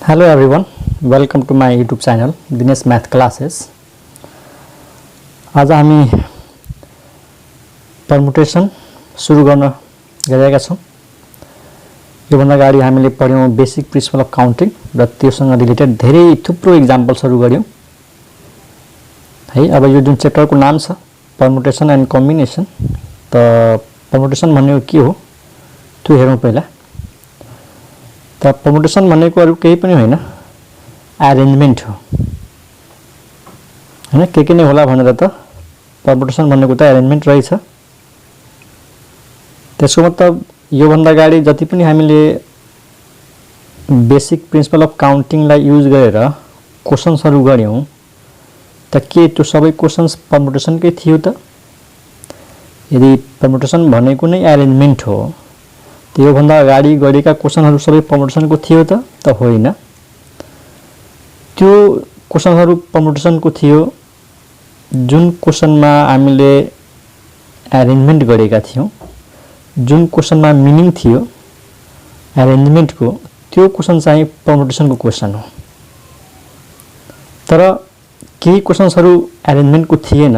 Hello everyone, welcome to my YouTube channel Dinesh Math Classes. आज हामी permutation सुरु गर्न गइरहेका छौं। यो भन्दा अगाडि हामीले पढ्यौं बेसिक प्रिन्सिपल अफ काउन्टिङ र त्यससँग रिलेटेड धेरै थुप्रो एक्जाम्पल्सहरु गर्यौं है। अब यो जुन च्याप्टरको नाम छ permutation and combination, त permutation भनेको के हो त्यो हेरौं पहिला। त permutation भनेको अरु केही पनि होइन, अरेन्जमेन्ट हो हैन। के नै होला भनेर त permutation भनेको त अरेन्जमेन्ट रहेछ। त्यसको मतलब यो भन्दा अगाडि जति पनि हामीले बेसिक प्रिन्सिपल अफ काउन्टिङ लाई युज गरेर क्वेशन्सहरु गर्यौं त के त्यो सबै क्वेशन्स permutation कै थियो त? यदि permutation भनेको नै अरेन्जमेन्ट हो त यो भन्दा अगाडि गरेका क्वेशनहरु सबै permutation को थियो त होइन। त्यो क्वेशनहरु permutation को थियो जुन क्वेशनमा हामीले अरेन्जमेन्ट गरेका थियौं, जुन क्वेशनमा मिनिङ थियो अरेन्जमेन्ट को, त्यो क्वेशन चाहिँ permutation को क्वेशन हो। तर केही क्वेशन्सहरु अरेन्जमेन्ट को थिएन,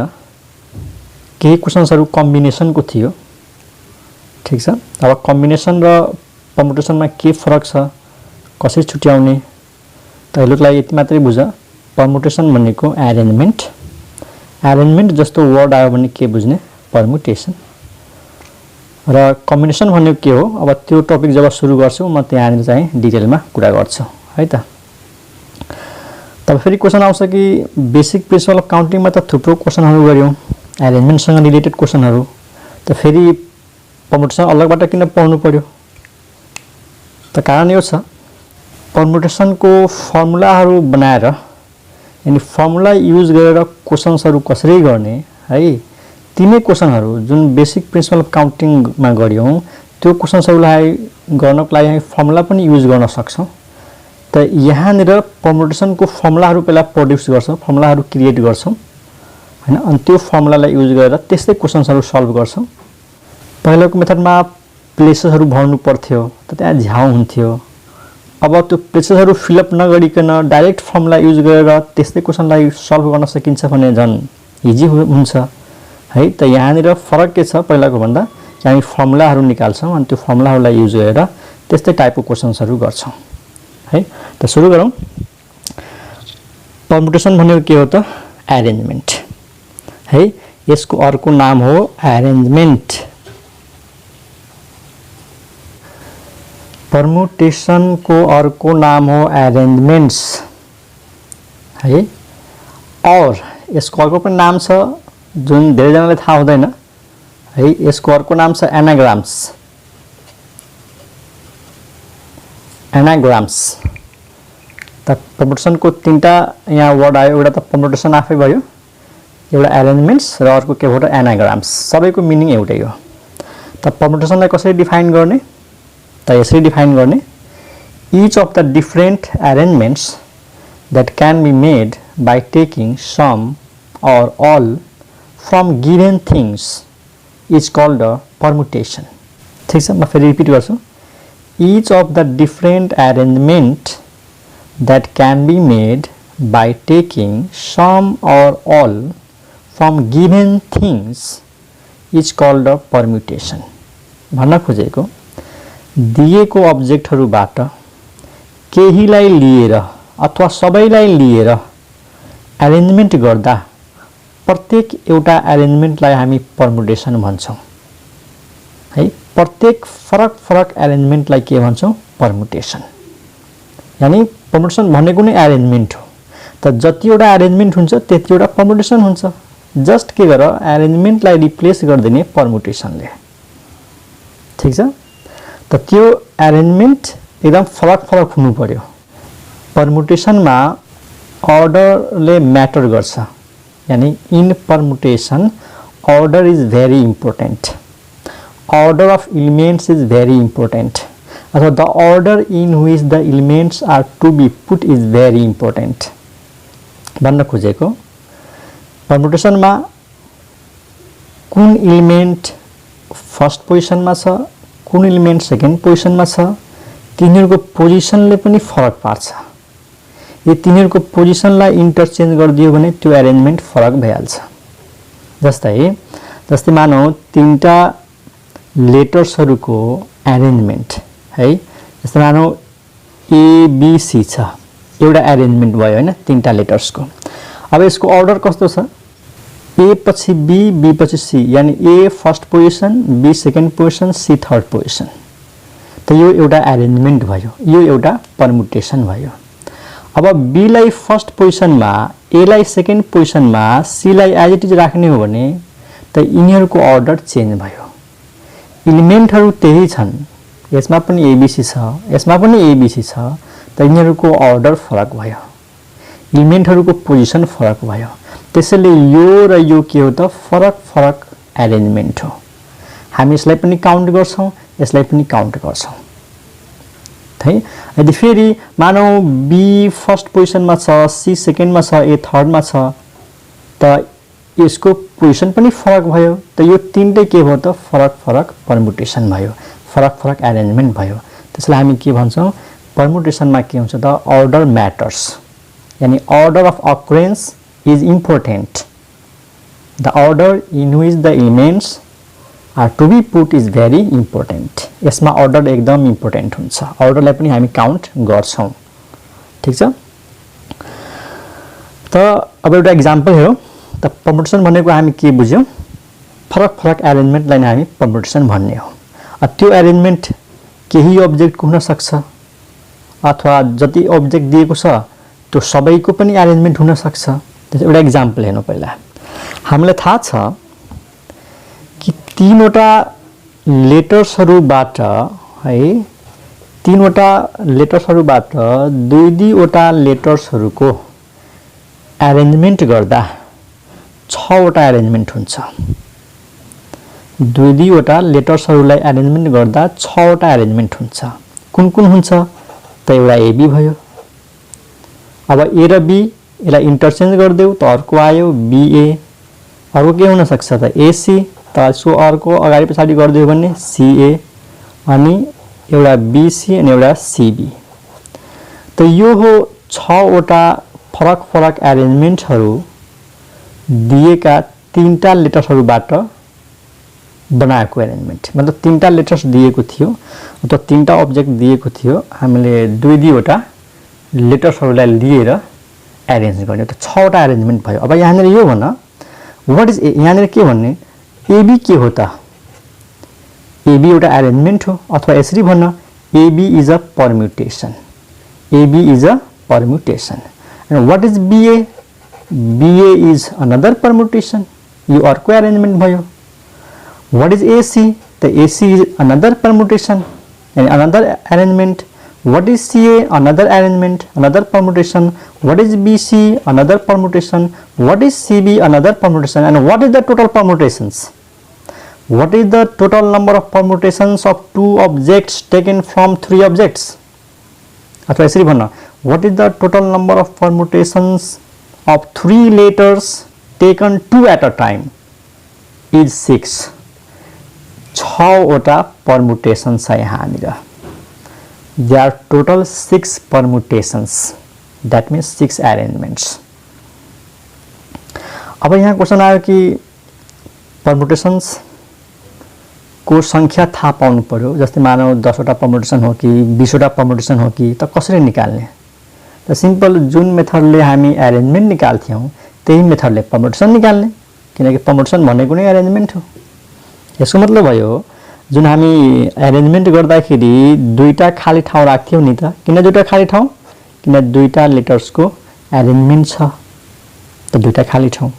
केही क्वेशन्सहरु कम्बिनेसन को थियो। ठीक छ। अब कम्बिनेसन र permutation मा के फरक छ, कसरी छुट्याउने, त हेर्नुको लागि यति मात्रै बुझ। permutation भनेको अरेन्जमेन्ट, अरेन्जमेन्ट जस्तो वर्ड आयो भने के बुझ्ने, permutation। र कम्बिनेसन भनेको के हो, अब त्यो टपिक जब सुरु गर्छु म त्यहाँनिर चाहिँ डिटेलमा कुरा गर्छु है त। तब फेरि क्वेशन आउँछ कि बेसिक प्रिन्सिपल अफ काउन्टिङ मा त थुप्रो क्वेशनहरु गर्यौं अरेन्जमेन्ट सँग रिलेटेड क्वेशनहरु, त फेरि permutation अलगबाट किन पढ्नु पर्यो? त कारण यो छ, permutation को फर्मुलाहरु बनाएर यानी फर्मुला युज गरेर क्वेशन्सहरु कसरी गर्ने है, तिनै क्वेशनहरु जुन बेसिक प्रिन्सिपल अफ काउन्टिङ मा गर्यौं त्यो क्वेशन्सहरुलाई गर्नको लागि हामी फर्मुला पनि युज गर्न सक्छौं। त यहाँनिर permutation को फर्मुलाहरु पहिला प्रोड्युस गर्छौं, फर्मुलाहरु क्रिएट गर्छौं हैन, अनि त्यो फर्मुलालाई युज गरेर त्यस्तै क्वेशन्सहरु सल्भ गर्छौं। पहिलाको मेथडमा प्लेसेसहरु भर्नु पर्थ्यो त त्यहाँ झ्याउ हुन्थ्यो। अब त्यो प्लेसेसहरु फिलअप नगरिकन डाइरेक्ट फर्मुला युज गरेर त्यस्तै क्वेशनलाई सल्भ गर्न सकिन्छ भने झन् इजी हुन्छ है। त यहाँनिर फरक के छ पहिलाको भन्दा, हामी फर्मुलाहरु निकाल्छौं अनि त्यो फर्मुलाहरुलाई युज गरेर त्यस्तै टाइपको क्वेशन्सहरु गर्छौं है। त सुरु गरौं। permutation भनेको के हो त? अरेन्जमेन्ट है। यसको अर्को नाम हो अरेन्जमेन्ट। permutation को अर्को नाम हो अरेन्जमेन्ट्स है। और यसको अर्को पनि नाम छ जुन धेरै जनालाई थाहा हुँदैन है, यसको अर्को नाम छ एनाग्राम्स। एनाग्राम्स त permutation को तीनटा यहाँ वर्ड आयो, एउटा त permutation आफै भयो, एउटा अरेन्जमेन्ट्स र अर्को के भयो एनाग्राम्स। सबैको मिनिङ एउटै हो। त permutation लाई कसरी डिफाइन गर्ने, त यसरी डिफाइन गर्ने, each of the different arrangements that can be made by taking some or all from given things is called a permutation। ठीक छ, म फेरि रिपिट गर्छु। each of the different arrangement that can be made by taking some or all from given things is called a permutation। भन्न खोजेको दिएको अब्जेक्टहरुबाट केहीलाई लिएर अथवा सबैलाई लिएर अरेन्जमेन्ट गर्दा प्रत्येक एउटा अरेन्जमेन्टलाई हामी permutation भन्छौं है। प्रत्येक फरक फरक अरेन्जमेन्टलाई के भन्छौं, permutation। यानी permutation भनेको नै अरेन्जमेन्ट हो। त जतिवटा अरेन्जमेन्ट हुन्छ त्यतिवटा permutation हुन्छ। जस्ट के गर, अरेन्जमेन्टलाई रिप्लेस गर्दिने permutation ले। ठीक छ। त त्यो अरेन्जमेन्ट एकदम फरक फरक हुनु पर्यो। permutation मा अर्डरले म्याटर गर्छ, यानी in permutation order is very important, order of elements is very important, अथवा the order in which the elements are to be put is very important भन्न खोजेको। permutation मा कुन एलिमेन्ट फर्स्ट पोजिसनमा छ, कुन एलिमेन्ट सेकेन्ड पोजिसनमा छ, तिनीहरुको पोजिसनले पनि फरक पार्छ। यो तिनीहरुको पोजिसनलाई इन्टरचेन्ज गरिदियो भने त्यो एरेन्जमेन्ट फरक भइहाल्छ। जस्तै मानौ तीनटा लेटर्सहरुको एरेन्जमेन्ट है, जस्तै मानौ ए बी सी छ, एउटा एरेन्जमेन्ट भयो हैन तीनटा लेटर्सको। अब यसको अर्डर कस्तो छ, ए पछि बी, बी पछि सी, यानी A first position, B second position, C third position. त यो एउटा एरेन्जमेन्ट भयो, यो एउटा परमुटेसन भयो। अब बी लाई फर्स्ट पोजिसनमा, ए लाई सेकेन्ड पोजिसनमा, सी लाई एज इट इज राख्ने हो भने त यिनीहरुको अर्डर चेन्ज भयो। एलिमेन्टहरु त्यही छन्, यसमा पनि एबीसी छ, यसमा पनि एबीसी छ, त यिनीहरुको अर्डर फरक भयो, एलिमेन्टहरुको पोजिसन फरक भयो। त्यसैले यो र यो के हो त फरक फरक एरेन्जमेन्ट हो। हामी यसलाई पनि काउन्ट गर्छौं, यसलाई पनि काउन्ट गर्छौं है। यदि फेरि मानौ बी फर्स्ट पोजिसनमा छ, सी सेकेन्डमा छ, ए थर्डमा छ, त यसको पोजिसन पनि फरक भयो। त यो तीनटै के भयो त फरक फरक परमुटेसन भयो, फरक फरक एरेन्जमेन्ट भयो। त्यसैले हामी के भन्छौं, परमुटेसनमा के हुन्छ त अर्डर म्याटर्स, यानी order of occurrence is important. The order in which the elements are to be put is very important. यसमा अर्डर एकदम इम्पोर्टेन्ट हुन्छ, अर्डरलाई पनि हामी काउन्ट गर्छौं। ठीक छ। त अब एउटा एक्जाम्पल हेरौं। त परमुटेसन भनेको हामी के बुझ्यौं, फरक फरक एरेन्जमेन्टलाई नै हामी परमुटेसन भन्ने हो। त्यो एरेन्जमेन्ट केही अब्जेक्टको हुन सक्छ, अथवा जति अब्जेक्ट दिएको छ त्यो सबैको पनि एरेन्जमेन्ट हुन सक्छ। एउटा एक्जाम्पल हेर्नु पहिला। हामीलाई थाहा छ कि तीनवटा लेटर्सहरुबाट है, तीनवटा लेटर्सहरुबाट दुई दुईवटा लेटर्सहरुको एरेन्जमेन्ट गर्दा 6 वटा एरेन्जमेन्ट हुन्छ। दुई दुईवटा लेटर्सहरुलाई एरेन्जमेन्ट गर्दा 6 वटा एरेन्जमेन्ट हुन्छ। कुन कुन हुन्छ त एउटा एबी भयो। अब ए र बी यसलाई इन्टरचेन्ज गरिदेऊ त अर्को आयो बीए। अर्को के हुन सक्छ त एसी, त यसको अर्को अगाडि पछाडी गरिदियो भने सीए, अनि एउटा बीसी अनि एउटा सीबी। त यो हो 6 वटा फरक फरक एरेन्जमेन्टहरु दिएका तीनटा लेटर्सहरुबाट बनाएको एरेन्जमेन्ट। मतलब तीनटा लेटर्स दिएको थियो अथवा तीनटा अब्जेक्ट दिएको थियो, हामीले दुई दुईवटा लेटर्सहरुलाई लिएर एरेन्ज गर्ने, त 6 वटा एरेन्जमेन्ट भयो। अब यहाँनिर यो भन्न व्हाट इज यहाँनिर के भन्ने, एबी के हो त, एबी एउटा एरेन्जमेन्ट हो, अथवा यसरी भन्न AB is a permutation, AB is a permutation. And what is BA, BA is another permutation, यो अर्को एरेन्जमेन्ट भयो। व्हाट इज एसी, त AC is another permutation and another arrangement. What is CA? Another arrangement, another permutation. What is BC? Another permutation. What is CB? Another permutation. And what is the total permutations? What is the total number of permutations of 2 objects taken from 3 objects? अथवा यसरी भन्न, what is the total number of permutations of 3 letters taken 2 at a time? Is 6. 6 वटा permutation छ यहाँनिर। There are total 6 permutations, that means 6 arrangements. अब यहाँ question आयो कि permutations को संख्या थाहा पाउनु पर्यो। जस्तै मानौ 10 वटा permutation हो कि 20 वटा permutation हो कि, त कसरी निकाल्ने? त सिम्पल जुन मेथडले हामी एरेन्जमेन्ट निकाल्थ्यौं त्यही मेथडले permutation निकाल्ने, किनकि permutation भनेको नै एरेन्जमेन्ट हो। यसको मतलब भयो जुन हामी एरेन्जमेन्ट गर्दाखेरि दुईटा खाली ठाउँ राख्थ्यौं नि त, किन दुईटा खाली ठाउँ, किन दुईटा लेटर्सको एरेन्जमेन्ट छ, त दुईटा खाली ठाउँ।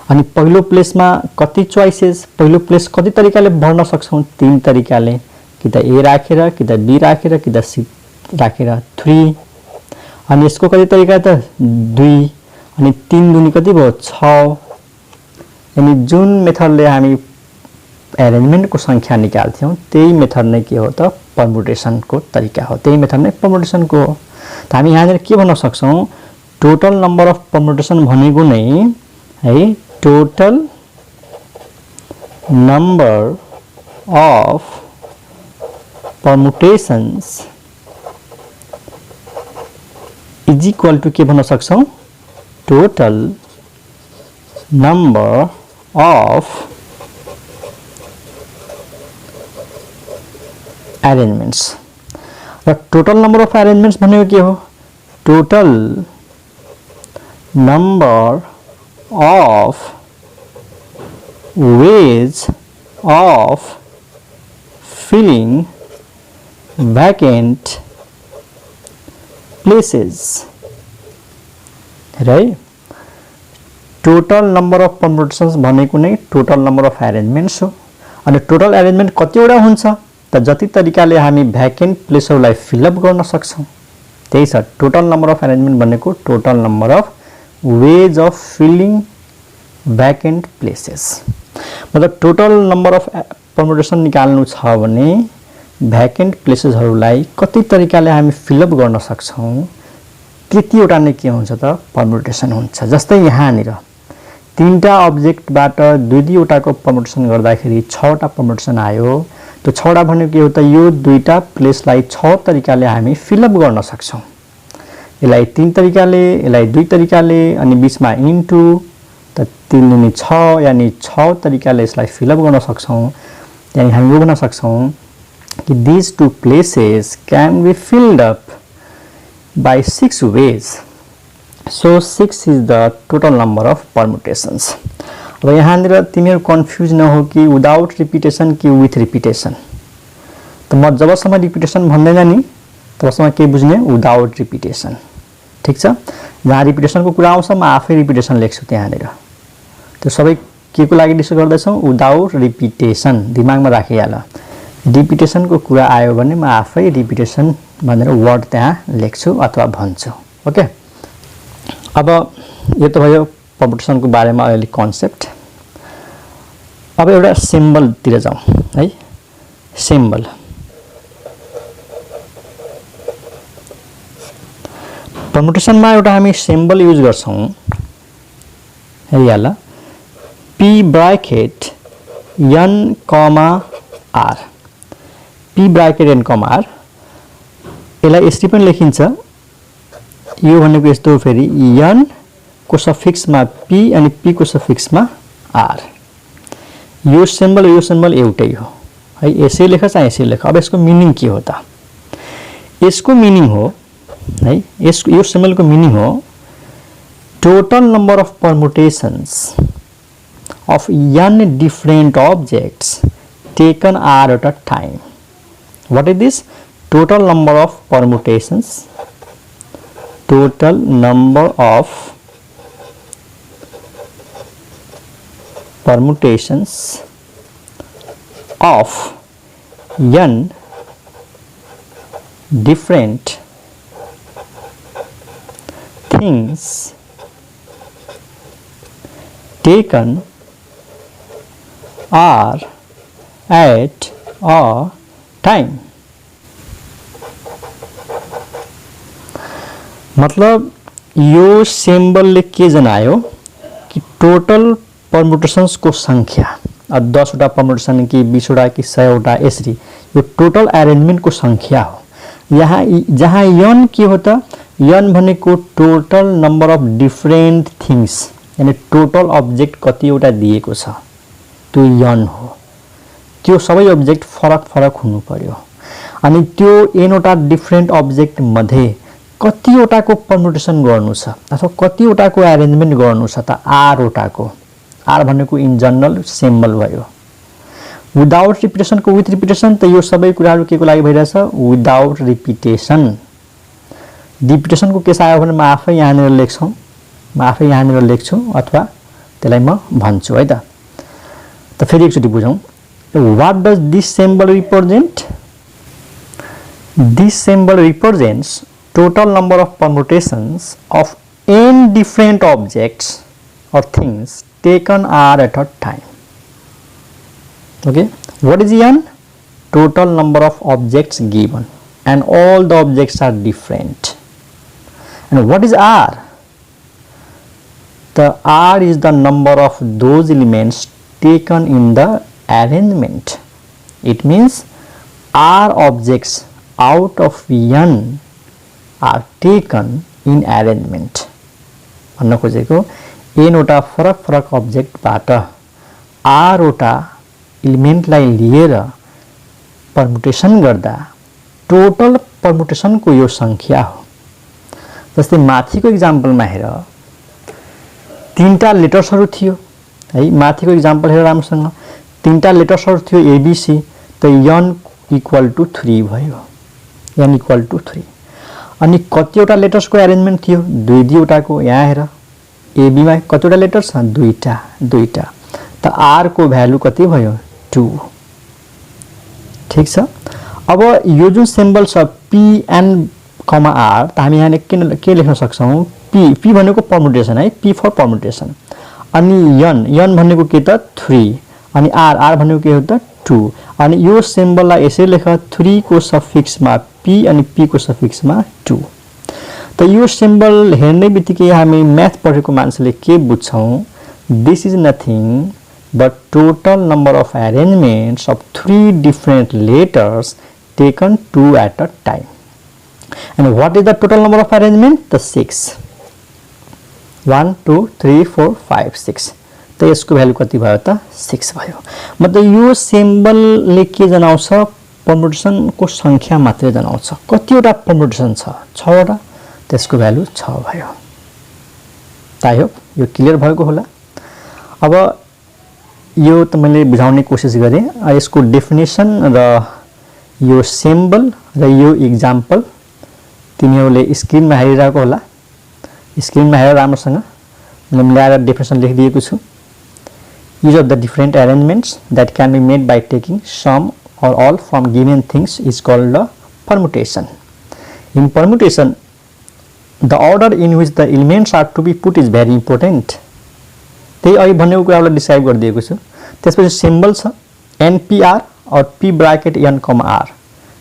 अनि पहिलो प्लेसमा कति चोइसेस, पहिलो प्लेस कति तरिकाले भर्न सक्छौं, 3 तरिकाले, कि त ए राखेर, कि त बी राखेर, कि त सी राखेर 3। अनि यसको कति तरिका त 2, अनि 3 दुनी कति भयो 6। अनि जुन मेथडले हामी एरेन्जमेन्ट को संख्या निकाल्थ्यौं त्यही मेथड नै के हो त परमुटेसन को तरिका हो, त्यही मेथड नै परमुटेसन को हो। त हामी यहाँनिर के भन्न सक्छौं, टोटल नम्बर अफ परमुटेसन भनेको नै है total number of permutations is equal to के भन्न सक्छौं टोटल नम्बर अफ अरेन्जमेन्ट्स। र टोटल नम्बर अफ अरेन्जमेन्ट्स भनेको के हो? Total number of ways of filling vacant places, right? Total number of permutations भनेको नै टोटल नम्बर अफ अरेन्जमेन्ट्स हो। अनि टोटल अरेन्जमेन्ट कतिवटा हुन्छ त जति तरिकाले हामी भ्याकेन्ट प्लेसहरूलाई फिलअप गर्न सक्छौं त्यही छ टोटल नम्बर अफ अरेन्जमेन्ट भनेको total number of wage of feeling vacant places. मतलब टोटल नम्बर अफ परम्युटेसन निकाल्नु छ भने भ्याकेन्ट प्लेसेसहरूलाई कति तरिकाले हामी फिलअप गर्न सक्छौं त्यतिवटा नै के हुन्छ त परम्युटेसन हुन्छ। जस्तै यहाँनिर तीनटा अब्जेक्टबाट दुई दुईवटाको परम्युटेसन गर्दाखेरि 6 वटा परम्युटेसन आयो। त्यो 6 वटा भनेको के हो त यो दुईटा प्लेसलाई 6 तरिकाले हामी फिलअप गर्न सक्छौं। यसलाई 3 तरिकाले, यसलाई 2 तरिकाले अनि बीचमा इन्टु त 3 दुनी 6 यानी 6 तरिकाले यसलाई फिलअप गर्न सक्छौं। यानी हामी यो भन्न सक्छौं कि these two places can be filled up by 6 ways. So 6 is the total number of permutations. अब यहाँनिर तिमीहरु कन्फ्युज नहो कि विदाउट रिपिटेसन कि विथ रिपिटेसन। त म जबसम्म रिपिटेसन भन्दैन नि तबसम्म के बुझ्ने विदाउट रिपिटेसन। ठीक छ? जहाँ रिपिटेसनको कुरा आउँछ म आफै रिपिटेसन लेख्छु त्यहाँनिर। त्यो सबै के को लागि डिस्कस गर्दैछौं विदाउट रिपिटेसन दिमागमा राखिहाल। रिपिटेसनको कुरा आयो भने म आफै रिपिटेसन भनेर वर्ड त्यहाँ लेख्छु अथवा भन्छु। ओके? अब यो त भयो परम्युटेसनको बारेमा अलि कन्सेप्ट। अब एउटा सिम्बल तिर जाउँ है। सिम्बल परम्युटेसनमा एउटा हामी सिम्बल युज गर्छौं। हेरिहाल p bracket n r p bracket n r यसलाई यसरी पनि लेखिन्छ। यो भनेको यस्तो फेरि n को सफिक्समा p अनि p को सफिक्समा r। यो सिम्बल एउटै हो है। यसै लेख चाहे यसै लेख। अब यसको मिनिङ के हो त? यसको मिनिङ हो है यो सिम्बलको मिनिङ हो total number of permutations of n different objects taken r at a time. What is this? Total number of permutations. Total number of permutations of n different things taken are at a time. मतलब यो सिम्बलले के जनायो कि total परम्युटेशन्स को संख्या 10 वटा permutation कि 20 वटा कि 100 वटा यसरी यो टोटल अरेन्जमेन्ट को संख्या हो। यहाँ जहाँ n के हो त n भनेको total number of different things यानी टोटल अब्जेक्ट कतिवटा दिएको छ त्यो n हो। त्यो सबै अब्जेक्ट फरक फरक हुनु पर्यो। अनि त्यो n वटा डिफरेन्ट अब्जेक्ट मध्ये कतिवटाको परम्युटेसन गर्नु छ अथवा कतिवटाको अरेन्जमेन्ट गर्नु छ त r वटाको। r भनेको इन जनरल सिम्बल भयो। विदाउट रिपिटेसन को विथ रिपिटेसन त यो सबै कुराहरु के को लागि भइरहेछ विदाउट रिपिटेसन। रिपिटेसन को केस आयो भने म आफै यहाँनिर लेख्छु अथवा त्यसलाई म भन्छु है त। त फेरि एकचोटी बुझौं। What does this symbol represent? This symbol represents total number of permutations of n different objects or things taken r at a time. Okay, what is n? Total number of objects given and all the objects are different. And what is r? The r is the number of those elements taken in the arrangement. It means r objects out of n are taken in arrangement भन्न खोजेको एनवटा फरक फरक अब्जेक्टबाट आरवटा इलिमेन्टलाई लिएर permutation गर्दा total परमुटेसनको यो संख्या हो। जस्तै माथिको इक्जाम्पलमा हेर तीनटा लेटर्सहरु थियो है, माथिको इक्जाम्पल हेर राम्रोसँग, तीनटा लेटर्सहरु थियो एबीसी, त n इक्वल टु 3 भयो, n इक्वल टु 3। अनि कतिवटा लेटर्सको एरेन्जमेन्ट थियो, दुई दुईवटाको। यहाँ हेर एबी मा कतिवटा लेटर्स छ, दुईटा, त r को भ्यालु कति भयो, 2। ठीक छ। अब यो जुन सिम्बल छ pn, r त हामी यहाँ के लेख्न सक्छौं, p भनेको परमुटेसन है, p फर परमुटेसन, अनि n भनेको के त 3, अनि r भनेको के हो त 2। अनि यो सिम्बललाई यसरी लेख 3 को सफिक्समा p अनि p को सफिक्समा 2। त यो सिम्बल हेर्ने बित्तिकै हामी म्याथ पढेको मान्छेले के बुझ्छौं, this is nothing but total number of arrangements of 3 different letters taken 2 at a time. And what is the total number of arrangement? The 6. 1 2 3 4 5 6। तो यसको भ्यालु कति भयो त 6 भयो। मतलब यो सिम्बलले के जनाउँछ, परमुटेसनको संख्या मात्रै जनाउँछ। कतिवटा परमुटेसन छ, 6 वटा, त्यसको भ्यालु 6 भयो। आई होप यो क्लियर भएको होला। अब यो त मैले बुझाउने कोसिस गरे। यसको डेफिनेसन र यो सिम्बल र यो एक्जाम्पल तिमीहरूले स्क्रिनमा हेरिरहेको होला। स्क्रिनमा हेरेर राम्रोसँग मैले मिलाएर डेफिनेसन लेखिदिएको छु। Use of the different arrangements that can be made by taking some or all from given things is called a permutation. In permutation, the order in which the elements are to be put is very important. त्यही अघि भनेको कुरालाई describe गरिदिएको छु। त्यसपछि symbol छ NPR or P bracket n, r.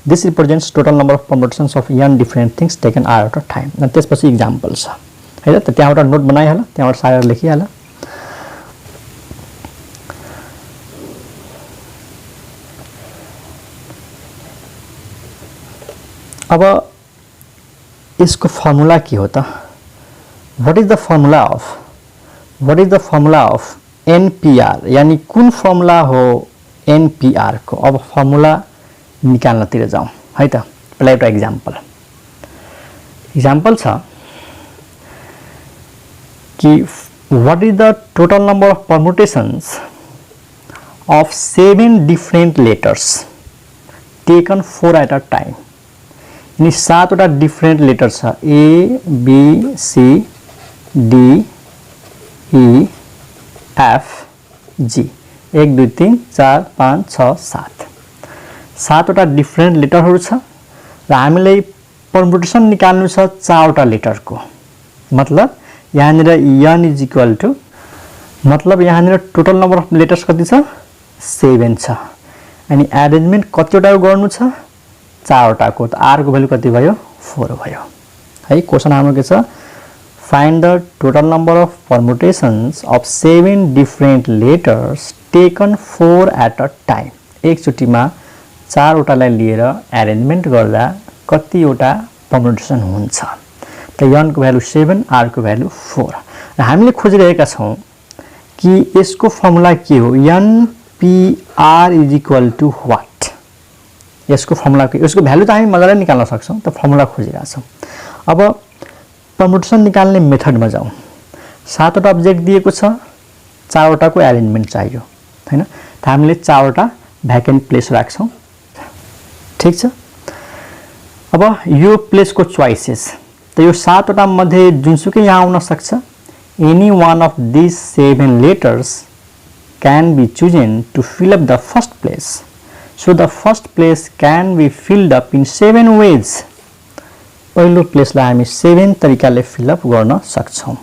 This represents total number of permutations of n different things taken r at a time. र त्यसपछि एक्जाम्पल छ हैन त, त्यहाँबाट नोट बनाइहाल, त्यहाँबाट सारेर लेखिहाल। अब इसको फर्मुला के हो त, what is the formula of NPR, यानी कुन फर्मुला हो NPR को। अब फर्मुला निकाल्नतिर जाउँ है त। पहिला एउटा एक्जाम्पल छ कि what is the total number of permutations of 7 different letters taken 4 at a time. यानी 7 वटा डिफरेंट लेटर छ, A B C D E F G, 1 2 3 4 5 6 7, 7 वटा डिफरेंट लेटरहरु छ र हामीलाई परमुटेसन निकाल्नु छ 4 वटा लेटरको। मतलब यहाँनिर n इज इक्वल टु, मतलब यहाँनिर टोटल नम्बर अफ लेटर्स कति छ, 7 छ। अनि अरेन्जमेन्ट कतिवटाको गर्नु छ, 4 वटाको। त r को भ्यालु कति भयो, 4 भयो है। क्वेशन हाम्रो के छ, find the total number of permutations of 7 different letters taken 4 at a time. एकचोटीमा 4 वटालाई लिएर अरेन्जमेन्ट गर्दा कतिवटा परमुटेसन हुन्छ। त n को भ्यालु 7, r को भ्यालु 4। र हामीले खोजिरहेका छौं कि यसको फर्मुला के हो, NPR is equal to what. यसको फर्मुला के, यसको भ्यालु त हामी मजाले निकाल्न सक्छौं, त फर्मुला खोजिरहेका छौं। अब परमुटेसन निकाल्ने मेथडमा जाउँ। 7 वटा अब्जेक्ट दिएको छ, 4 वटाको अरेन्जमेन्ट चाहियो हैन। त हामीले 4 वटा भ्याकेन्ट प्लेस राख्छौं। ठीक छ। अब यो प्लेसको चोइसेस, त यो 7 वटा मध्ये जुनसुकै यहाँ आउन सक्छ। Any one of these 7 letters can be chosen to fill up the first place. So the first place can be filled up in 7 ways. पहिलो प्लेसलाई हामी 7 तरिकाले फिल अप गर्न सक्छौं।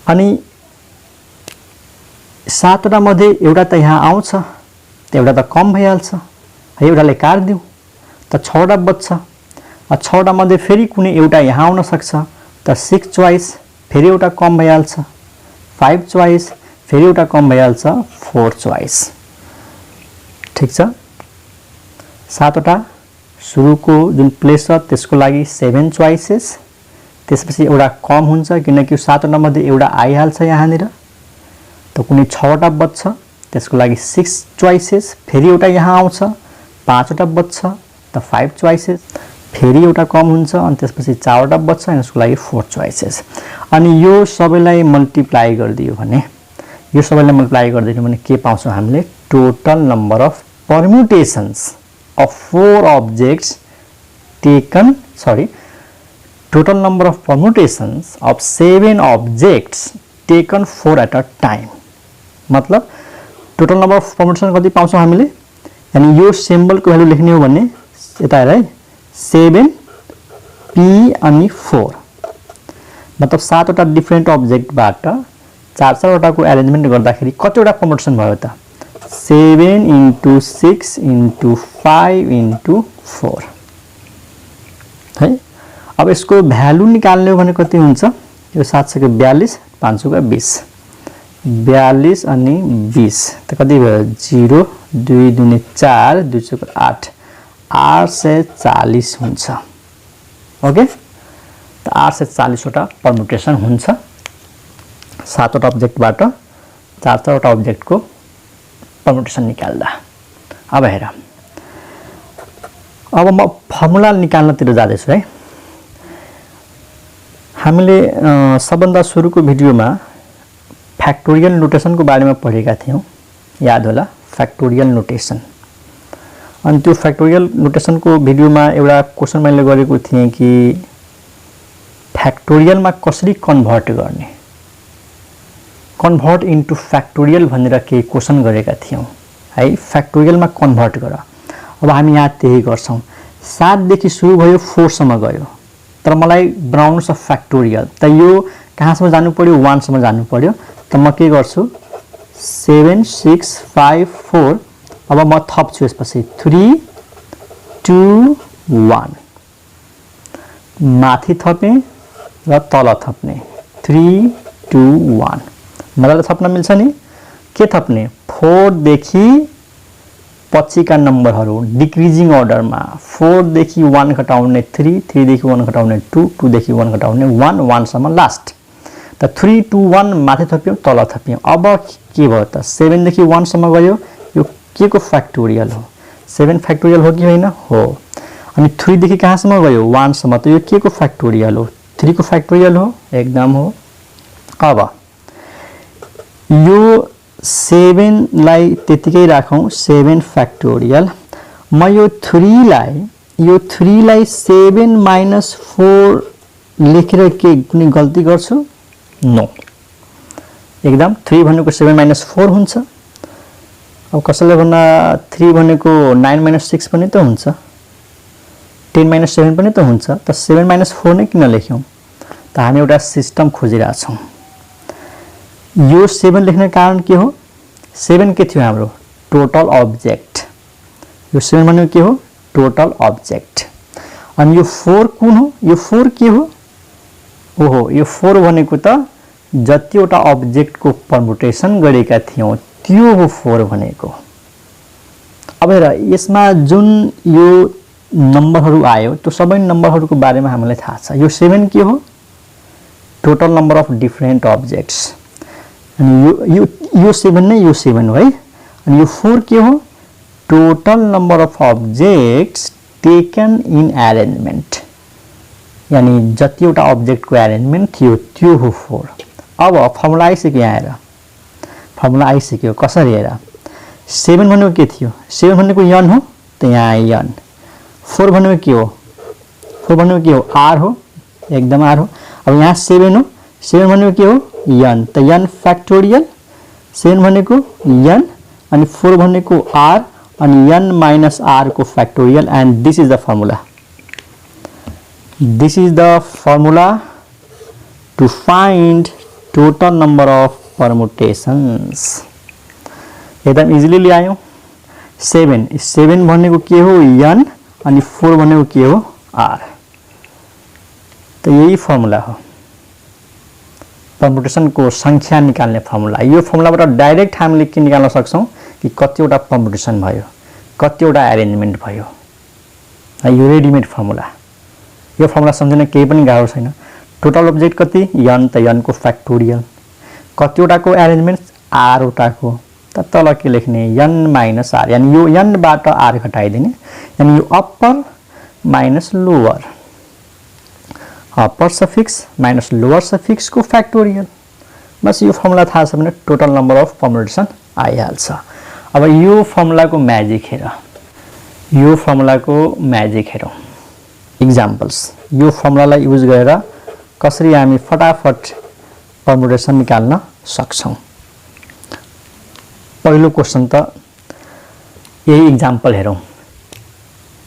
अनि 7 वटा मध्ये एउटा त यहाँ आउँछ, त एउटा त कम भइहाल्छ है, एउटाले काट्दियौ त 6 वटा बच्छ। 6 वटा मध्ये फेरि कुनै एउटा यहाँ आउन सक्छ, त 6 चोइस, फेरि एउटा कम भइहाल्छ, 5 चोइस, फेरि एउटा कम भइहाल्छ, 4 चोइस। ठीक छ। 7 वटा सुरुको जुन प्लेस छ त्यसको लागि 7 चोइसेस, त्यसपछि एउटा कम हुन्छ किनकि यो 7 वटा मध्ये एउटा आइहाल्छ यहाँनिर, त कुनै 6 वटा बच्छ, त्यसको लागि 6 चोइसेस, फेरि एउटा यहाँ आउँछ 5 वटा बच्छ त 5 चोइसेस, फेरि एउटा कम हुन्छ अनि त्यसपछि 4 वटा बच्छ अनि यसको लागि 4 चोइसेस। अनि यो सबैलाई मल्टिप्लाई गरिदियो भने के पाउँछौँ हामीले? Total number of permutations of 4 objects taken, total number of permutations of 7 objects taken 4 at a time। मतलब टोटल नम्बर अफ परम्युटेसन कति पाउँछौँ हामीले? यानी यो सिम्बलको भ्यालु लेख्ने हो भने यता हेर है, 7 p अनि 4, मतलब 7 वटा डिफरेन्ट अब्जेक्टबाट 4 वटाको एरेन्जमेन्ट गर्दाखेरि कतिवटा परम्युटेसन भयो त? 7 into 6 into 5 into 4 है। अब यसको भ्यालु निकाल्ने हो भने कति हुन्छ? यो 7 सके 42, 5 सके 20, 42 अनि 20 त कति भयो? 0, 2 दुने 4, 2 सके 8, 840 हुन्छ। ओके, त 840 वटा परम्युटेसन हुन्छ 7 वटा अब्जेक्टबाट 4 वटा अब्जेक्टको परम्युटेसन निकाल्दा। अब हेर, अब म फर्मुला निकाल्नतिर जाँदैछु है। हामीले सबभन्दा सुरुको भिडियोमा फ्याक्टोरियल नोटेसनको बारेमा पढेका थियौँ, याद होला फ्याक्टोरियल नोटेसन। अनि त्यो फ्याक्टोरियल नोटेसनको भिडियोमा एउटा क्वेसन मैले गरेको थिएँ कि फ्याक्टोरियलमा कसरी कन्भर्ट गर्ने, कन्भर्ट इन्टु फ्याक्टोरियल भनेर केही क्वेसन गरेका थियौँ है। फ्याक्टोरियलमा कन्भर्ट गर। अब हामी यहाँ त्यही गर्छौँ। 7 देखि सुरु भयो 4 सम्म गयो, तर मलाई बनाउनु छ फ्याक्टोरियल, त यो कहाँसम्म जानु पर्यो? 1 सम्म जानु पर्यो। त म के गर्छु? 7 6 5 4, अब म थप्छु यसपछि 3 2 1, माथि थप्ने र तल थप्ने 3 2 1। मलाई थप्न मिल्छ नि? के थप्ने? 4 देखि पछिका नम्बरहरू डिक्रिजिङ अर्डरमा, 4 देखि 1 घटाउने 3, 3 देखि 1 घटाउने 2, 2 देखि 1 घटाउने 1, 1 सम्म लास्ट। त 3 2 1 माथि थप्यौँ, तल थप्यौँ। अब के भयो त? 7 देखि 1 सम्म गयो, यो के को फ्याक्टोरियल हो? 7 फ्याक्टोरियल हो कि होइन? हो। अनि 3 देखि कहाँसम्म गयो? 1 सम्म, त यो के को फ्याक्टोरियल हो? 3 को फ्याक्टोरियल हो, एकदम हो। अब यो 7 लाई त्यतिकै राखौँ, 7 फ्याक्टोरियल। म यो 3 लाई 7 माइनस 4 लेखेर के कुनै गल्ती गर्छु? नो, एकदम 3 भनेको 7 माइनस 4 हुन्छ। अब कसैले भन्दा 3 भनेको 9 माइनस 6 पनि त हुन्छ, 10 माइनस 7 पनि त हुन्छ, त 7 माइनस 4 नै किन लेख्यौँ? त हामी एउटा सिस्टम खोजिरहेछौँ। यो 7 लेख्ने कारण के हो? 7 के थियो हाम्रो? Total object. यो 7 भनेको के हो? Total object. अनि यो 4 कुन हो? यो 4 के हो? ओहो, यो 4 भनेको त जतिवटा अब्जेक्टको परम्युटेसन गरेका थियौँ त्यो हो 4 भनेको। अब हेर, यसमा जुन यो नम्बरहरू आयो त्यो सबै नम्बरहरूको बारेमा हामीलाई थाहा छ। यो 7 के हो? Total number of different objects. अनि यो 7 नै यो 7 हो है। अनि यो 4 के हो? Total number of objects taken in arrangement, यानी जतिवटा अब्जेक्टको एरेन्जमेन्ट थियो त्यो हो 4। अब फर्मुला आइसक्यो, यहाँ हेर फर्मुला आइसक्यो। कसरी हेर? 7 भनेको के थियो? 7 भनेको n हो, त यहाँ n। 4 भनेको के हो? 4 भनेको के हो? r हो, एकदम r हो। अब यहाँ 7 हो, 7 भनेको के हो? n, त n फ्याक्टोरियल। 7 भनेको n अनि 4 भनेको r अनि n माइनस r को factorial, and this is the formula. This is the formula to find total number of permutations। एकदम इजिली ल्यायौँ। 7 भनेको के हो? n अनि 4 भनेको के हो? r। त यही फर्मुला हो परम्युटेसनको संख्या निकाल्ने फर्मुला। यो फर्मुलाबाट डाइरेक्ट हामीले के निकाल्न सक्छौँ कि कतिवटा परम्युटेसन भयो, कतिवटा एरेन्जमेन्ट भयो। यो रेडिमेड फर्मुला। यो फर्मुला सम्झिन केही पनि गाह्रो छैन। टोटल अब्जेक्ट कति n त n को फ्याक्टोरियल कतिवटाको एरेन्जमेन्ट r वटाको त तल के लेख्ने n माइनस r यानी यो n बाट r घटाइदिने यानी यो upper minus lower upper suffix minus lower suffix को फ्याक्टोरियल बस यो फर्मुला थाहा छ भने टोटल नम्बर अफ परम्युटेसन आइहाल्छ। अब यो फर्मुलाको म्याजिक हेर यो फर्मुलाको म्याजिक हेरौँ इक्जाम्पल्स यो फर्मुलालाई युज गरेर कसरी हामी फटाफट परम्युटेसन निकाल्न सक्छौं। पहिलो क्वेशन त यही इक्जाम्पल हेरौँ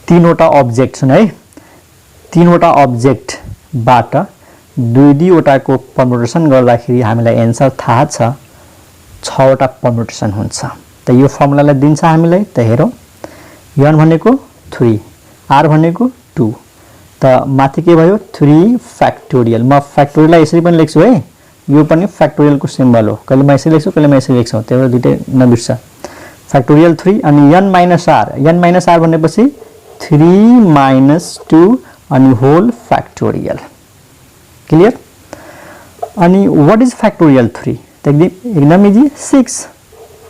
तीनवटा अब्जेक्ट छन् है तीनवटा अब्जेक्ट बाट दुईवटाको परम्युटेसन गर्दाखेरि हामीलाई एन्सर थाहा छ 6 वटा परम्युटेसन हुन्छ त यो फर्मुलालाई दिन्छ हामीलाई त हेरौँ n भनेको 3 r भनेको 2 त माथि के भयो 3 फ्याक्टोरियल म फ्याक्टोरियललाई यसरी पनि लेख्छु है यो पनि फ्याक्टोरियलको सिम्बल हो कहिले म यसरी लेख्छु कहिले म यसरी लेख्छु त्यही भएर दुईटै नबिर्स फ्याक्टोरियल 3 अनि n माइनस r भनेपछि 3 माइनस 2 अनि होल फ्याक्टोरियल क्लियर। अनि व्हाट इज फ्याक्टोरियल 3 त एकदम easy 6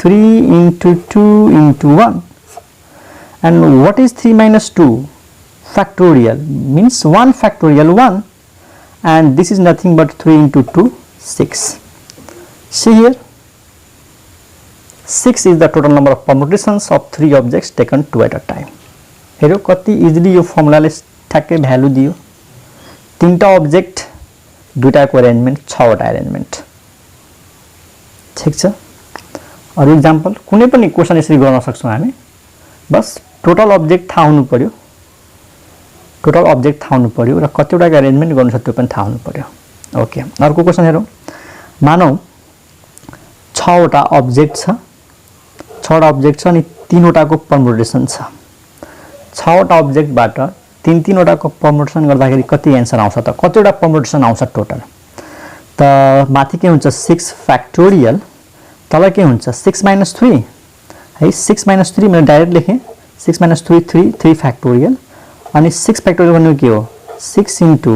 3 into 2 into 1 and what is 3 minus 2 factorial means 1 factorial 1 and this is nothing but 3 into 2 6 see here 6 is the total number of permutations of 3 objects taken 2 at a time हेरो कति easily यो फर्मुलाले ठ्याक्कै value दियो तीनटा object दुईटाको arrangement 6 वटा arrangement ठीक छ। अरु एक्जाम्पल कुनै पनि क्वेशन यसरी गर्न सक्छौं हामी बस टोटल अब्जेक्ट थाहा हुनु पर्यो र कतिवटाको अरेन्जमेन्ट गर्नु छ त्यो पनि थाहा हुनु पर्यो। ओके अर्को क्वेशन हेरौं मानौ 6 वटा अब्जेक्ट छ अनि 3 वटाको परम्युटेसन छ 6 वटा अब्जेक्ट बाट 3 वटाको परम्युटेसन गर्दाखेरि कति आन्सर आउँछ त कतिवटा परम्युटेसन आउँछ टोटल त माथि के हुन्छ 6 फ्याक्टोरियल तल के हुन्छ 6 minus 3 है 6 minus 3 मैले डाइरेक्ट लेखेँ 6 minus 3 फ्याक्टोरियल अनि 6 फ्याक्टोरियल भनेको के हो 6 into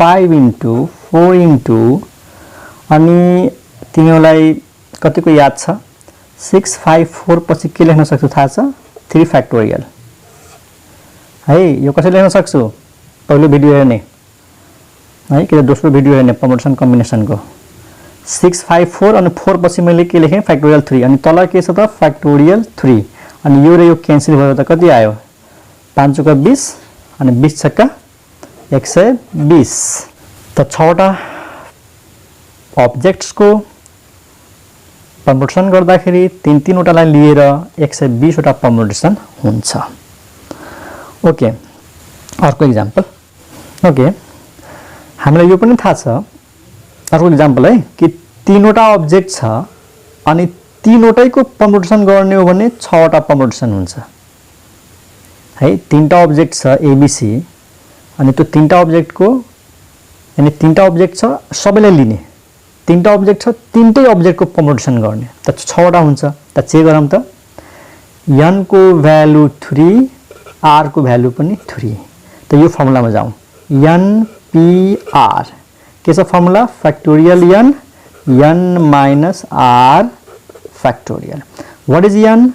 5 into 4 into अनि तिमीलाई कतिको याद छ 6 5 4 पछि के लेख्न सक्छु थाहा छ 3 फ्याक्टोरियल है यो कसरी लेख्न सक्छु पहिलो भिडियो हेर्ने है कि दोस्रो भिडियो हेर्ने परम्युटेसन कम्बिनेसनको 6 5 4 अनि 4 पछि मैले के लेखेँ फ्याक्टोरियल 3 अनि तल के छ त फ्याक्टोरियल 3 अनि यो र यो क्यान्सल भयो त कति आयो 5 चौका 20 अनि 20 छक्का 120 त 6 वटा अब्जेक्ट्स को परम्युटेसन गर्दाखेरि 3 वटालाई लिएर 120 वटा परम्युटेसन हुन्छ। ओके अर्को एक्जाम्पल ओके हामीलाई यो पनि थाहा छ अर्को एक्जाम्पल है कि 3 वटा अब्जेक्ट छ अनि 3 वटैको परम्युटेसन गर्ने हो भने 6 वटा परम्युटेसन हुन्छ है 3टा अब्जेक्ट छ एबीसी अनि त्यो 3टा अब्जेक्टको यानी 3टा अब्जेक्ट छ सबैलाई लिने 3टा अब्जेक्ट छ 3टै अब्जेक्टको परम्युटेसन गर्ने त 6 वटा हुन्छ त चेक गरौँ त n को भ्यालु 3 r को भ्यालु पनि 3 त यो फर्मुलामा जाउँ n p r के छ formula factorial n minus r factorial what is n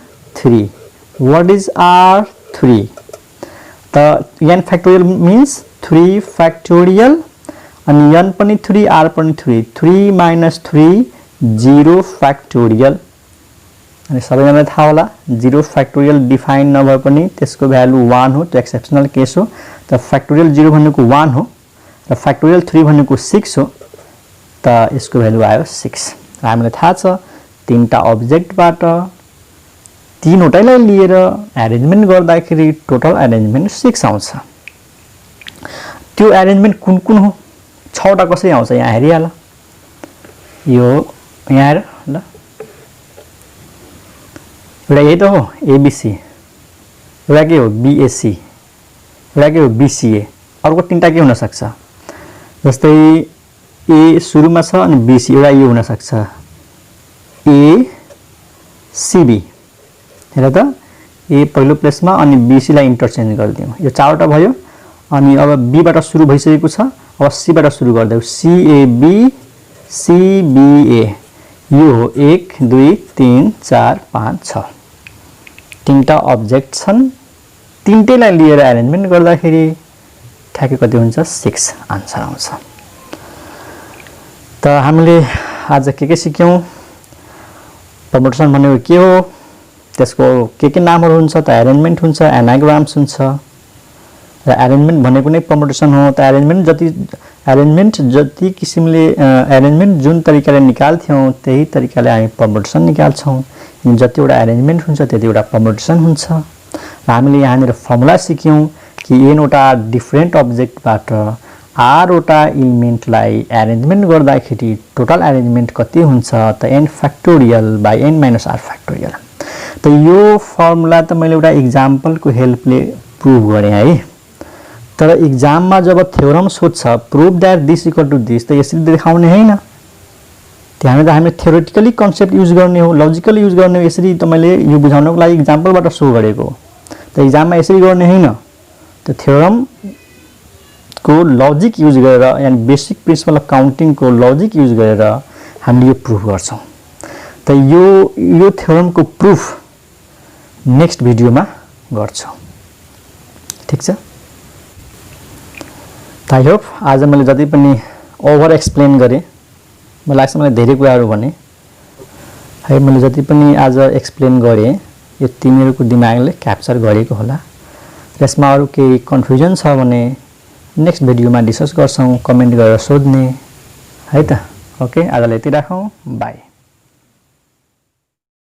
3 what is r 3 the n factorial means 3 factorial and n पनि 3 r पनि 3 minus 3 0 factorial अनि सबैजनालाई थाहा होला 0 फ्याक्टोरियल डिफाइन नभए पनि त्यसको भ्यालु 1 हो त्यो एक्सेप्सनल केस हो त फ्याक्टोरियल 0 भनेको 1 हो र फ्याक्टोरियल 3 भनेको 6 हो त यसको भ्यालु आयो 6 हामीलाई थाहा छ तीनटा अब्जेक्ट बाट तीन वटालाई लिएर अरेन्जमेन्ट गर्दाखेरि टोटल अरेन्जमेन्ट 6 आउँछ। त्यो अरेन्जमेन्ट कुन कुन हो 6 वटा कसरी आउँछ यहाँ हेरिहाल यो यहाँ हेर ल एउटा यही त हो एबीसी एउटा के हो बीएसी एउटा के हो बीसीए अर्को तीनटा के हुन सक्छ जस्तै ए सुरुमा छ अनि बीसी एउटा यो हुन सक्छ ए सीबी हेर त ए पहिलो प्लेसमा अनि बीसी लाई इन्टरचेन्ज गर्दियौ यो चारवटा भयो अनि अब बी बाट सुरु भइसकेको छ अब सी बाट सुरु गर्दै CAB CBA यो हो 1 2 3 4 5 6 तीनटा अब्जेक्ट छन् तीनटैलाई लिएर एरेन्जमेन्ट गर्दाखेरि ठ्याक्कै कति हुन्छ 6 आन्सर आउँछ। त हामीले आज के सिक्यौं परमुटेसन भनेको के हो त्यसको के नामहरु हुन्छ त एरेन्जमेन्ट हुन्छ एनाग्राम्स हुन्छ र एरेन्जमेन्ट भनेको नै परमुटेसन हो। त एरेन्जमेन्ट जति किसिमले एरेन्जमेन्ट जुन तरिकाले निकाल्थ्यौं त्यही तरिकाले हामी परमुटेसन निकाल्छौं। जतिवटा एरेन्जमेन्ट हुन्छ त्यतिवटा परमुटेसन हुन्छ। र हामीले यहाँनिर फर्मुला सिक्यौं कि n वटा डिफरेन्ट अब्जेक्टबाट r वटा एलिमेन्टलाई एरेन्जमेन्ट गर्दाखेरि टोटल एरेन्जमेन्ट कति हुन्छ त n factorial by n minus r factorial. त यो फर्मुला त मैले एउटा एक्जाम्पलको हेल्पले प्रुभ गरे है। तर एक्जाममा जब थ्योरम सोध्छ prove that this equal to this त यसरी देखाउने हैन। त्यहाँ त हामी थ्योरेटिकली कन्सेप्ट युज गर्ने हो लजिकली युज गर्ने हो। यसरी त मैले यो बुझाउनको लागि एक्जाम्पलबाट सो गरेको त एक्जाममा यसरी गर्ने हैन। त थ्योरम को लजिक युज गरेर यानी बेसिक प्रिन्सिपल अफ काउन्टिङ को लजिक युज गरेर हामीले यो प्रुफ गर्छौं। त यो थ्योरम को प्रुफ नेक्स्ट भिडियोमा गर्छौं। ठीक छ। आई होप आज मैले जति पनि ओभर एक्सप्लेन गरे मलाई लाग्छ मलाई धेरै कुराहरु भने है मैले जति पनि आज एक्सप्लेन गरे यो तिमीहरुको दिमागले क्याप्चर गरेको होला। यसमा अरु केही कन्फ्युजन छ भने नेक्स्ट भिडियोमा डिस्कस गर्छौं कमेन्ट गरेर सोध्ने है त। ओके आजलाई यति राखौं बाइ।